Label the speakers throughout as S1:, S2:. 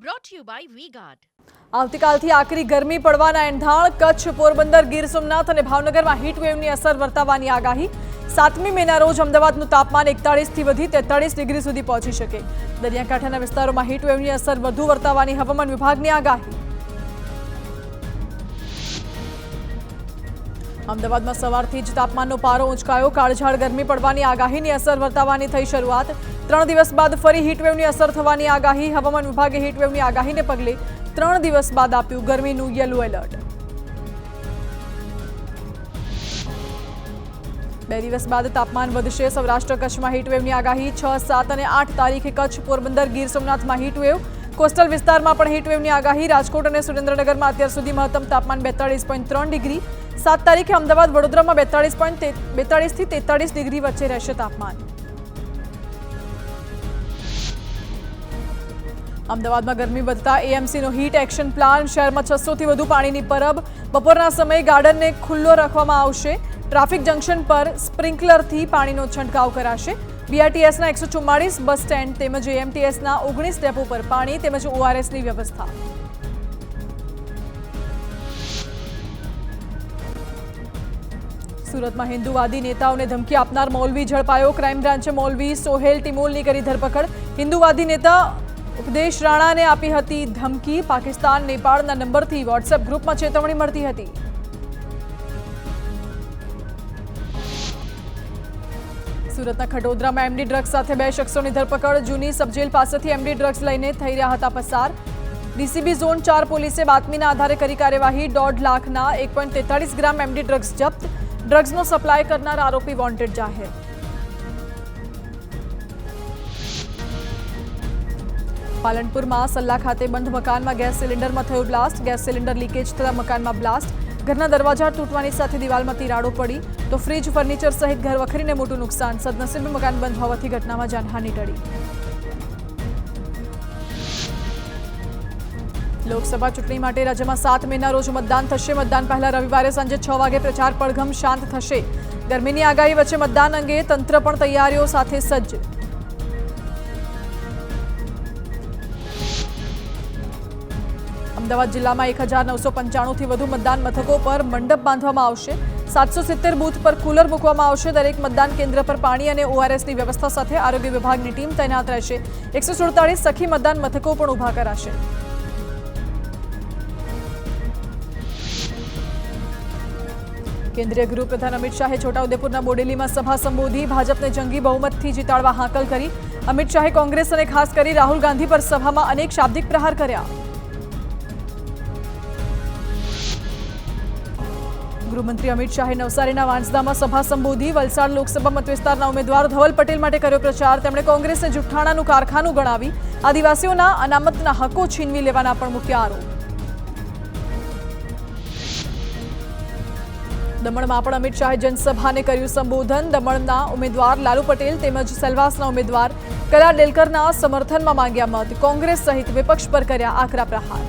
S1: brought to you by V-Guard.
S2: આવતીકાલથી આકરી ગરમી પડવાના એંધાણ કચ્છ, પોરબંદર, ગીર સોમનાથ અને ભાવનગરમાં હીટવેવની અસર વર્તાવાની આગાહી 7મી મેના રોજ અમદાવાદનું તાપમાન 41 થી વધી 43 ડિગ્રી સુધી પહોંચી શકે. દરિયાકાંઠાના વિસ્તારોમાં હીટવેવની અસર વધુ વર્તાવાની હવામાન વિભાગની આગાહી. અમદાવાદમાં સવારથી જ તાપમાનનો પારો ઊંચકાયો. કાળઝાળ ગરમી પડવાની આગાહીની અસર વર્તાવાની થઈ શરૂઆત. 3 દિવસ બાદ ફરી હીટવેવની અસર થવાની આગાહી. હવામાન વિભાગે હીટવેવની આગાહીને પગલે 3 દિવસ બાદ આપ્યું ગરમીનું યલો એલર્ટ. 2 દિવસ બાદ તાપમાન વધશે. સૌરાષ્ટ્ર કચ્છમાં હીટવેવની આગાહી. 6, 7 અને 8 તારીખે કચ્છ, પોરબંદર, ગીર સોમનાથમાં હીટવેવ. કોસ્ટલ વિસ્તારમાં પણ હીટવેવની આગાહી. રાજકોટ અને સુરેન્દ્રનગરમાં અત્યાર સુધી મહત્તમ તાપમાન 42.3 ડિગ્રી. 7 તારીખે અમદાવાદ, વડોદરામાં 42 થી 43 ડિગ્રી વચ્ચે રહેશે તાપમાન. અમદાવાદમાં ગરમી વધતા એએમસીનો હીટ એક્શન પ્લાન. શહેરમાં 600 થી વધુ પાણીની પરબ. બપોરના સમયે ગાર્ડનને ખુલ્લો રાખવામાં આવશે. ટ્રાફિક જંકશન પર સ્પ્રિન્કલરથી પાણીનો છંટકાવ કરાશે. બીઆરટીએસના 144 બસ સ્ટેન્ડ તેમજ એએમટીએસના 19 ડેપો પર પાણી તેમજ ઓઆરએસની વ્યવસ્થા. સુરતમાં હિન્દુવાદી નેતાઓને ધમકી આપનાર મૌલવી ઝડપાયો. ક્રાઇમ બ્રાન્ચે મૌલવી સોહેલ ટિમોલની કરી ધરપકડ. હિન્દુવાદી નેતા ઉપદેશ રાણાને આપી હતી ધમકી. પાકિસ્તાન, નેપાળના નંબરથી વોટ્સએપ ગ્રુપમાં ચેતવણી મળતી હતી. સુરતના ખટોદરામાં એમડી ડ્રગ્સ સાથે 2 શખ્સોની ધરપકડ. જૂની સબજેલ પાસેથી એમડી ડ્રગ્સ લઈને થઈ રહ્યા હતા પસાર. ડીસીબી ઝોન 4 પોલીસે બાતમીના આધારે કરી કાર્યવાહી. 1.5 લાખના 1.43 ગ્રામ એમડી ડ્રગ્સ જપ્ત. ડ્રગ્સનો સપ્લાય કરનાર આરોપી વોન્ટેડ જાહેર. પાલનપુરમાં સલ્લા ખાતે બંધ મકાનમાં ગેસ સિલિન્ડરમાં થયો બ્લાસ્ટ. ગેસ સિલિન્ડર લીકેજ થતા મકાનમાં બ્લાસ્ટ. ઘરના દરવાજા તૂટવાની સાથે દિવાલમાં તિરાડો પડી તો ફ્રીજ, ફર્નિચર સહિત ઘર વખરીને મોટું નુકસાન. સદનસીબે મકાન બંધ હોવાથી ઘટનામાં જાનહાનિ ટળી. લોકસભા ચૂંટણી માટે રાજ્યમાં 7 મેના રોજ મતદાન થશે. મતદાન પહેલા રવિવારે સાંજે 6 વાગે પ્રચાર પડઘમ શાંત થશે. ગરમીની આગાહી વચ્ચે મતદાન અંગે તંત્ર પણ તૈયારીઓ સાથે સજ્જ. અમદાવાદ જિલ્લામાં 1995 થી વધુ મતદાન મથકો પર મંડપ બાંધવામાં આવશે. 770 બૂથ પર કુલર મૂકવામાં આવશે. દરેક મતદાન કેન્દ્ર પર પાણી અને ઓઆરએસની વ્યવસ્થા સાથે આરોગ્ય વિભાગની ટીમ તૈનાત રહેશે. 147 સખી મતદાન મથકો પણ ઊભા કરાશે. કેન્દ્રીય ગૃહપ્રધાન અમિત શાહે છોટાઉદેપુરના બોડેલીમાં સભા સંબોધી. ભાજપને જંગી બહુમતથી જીતાડવા હાકલ કરી. અમિત શાહે કોંગ્રેસ અને ખાસ કરી રાહુલ ગાંધી પર સભામાં અનેક શાબ્દિક પ્રહાર કર્યા. ગૃહમંત્રી અમિત શાહે નવસારીના વાંસદામાં સભા સંબોધી. વલસાડ લોકસભા મતવિસ્તારના ઉમેદવાર ધવલ પટેલ માટે કર્યો પ્રચાર. તેમણે કોંગ્રેસને જુઠ્ઠાણાનું કારખાનું ગણાવી આદિવાસીઓના અનામતના હકો છીનવી લેવાના પણ મૂક્યા આરોપ. દમણમાં પણ અમિત શાહે જનસભાને કર્યું સંબોધન. દમણના ઉમેદવાર લાલુ પટેલ તેમજ સેલવાસના ઉમેદવાર કલા ડેલકરના સમર્થનમાં માંગ્યા મત. કોંગ્રેસ સહિત વિપક્ષ પર કર્યા આકરા પ્રહાર.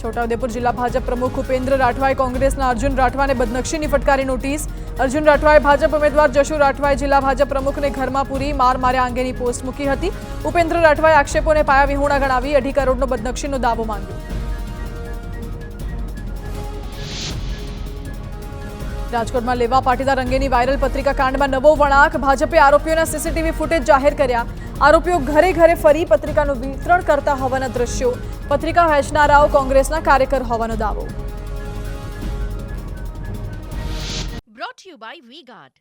S2: છોટાઉદેપુર જિલ્લા ભાજપ પ્રમુખ ઉપેન્દ્ર રાઠવાએ કોંગ્રેસના અર્જુન રાઠવાને બદનક્ષીની ફટકારી નોટિસ. અર્જુન રાઠવાએ ભાજપ ઉમેદવાર જશુ રાઠવાએ જિલ્લા ભાજપ પ્રમુખને ઘરમાં પૂરી માર માર્યા અંગેની પોસ્ટ મૂકી હતી. ઉપેન્દ્ર રાઠવાએ આક્ષેપોને પાયા વિહોણા ગણાવી 2.5 કરોડનો બદનક્ષીનો દાવો માંગ્યો. રાજકોટમાં લેવા પાટીદાર અંગેની વાયરલ પત્રિકા કાંડમાં નવો વળાંક. ભાજપે આરોપીઓના સીસીટીવી ફૂટેજ જાહેર કર્યા. આરોપીઓ ઘરે ઘરે ફરી પત્રિકાનું વિતરણ કરતા હોવાના દ્રશ્યો. પત્રિકા વહેંચનારાઓ કોંગ્રેસના કાર્યકર હોવાનો દાવો.
S1: Brought to you by V-Guard.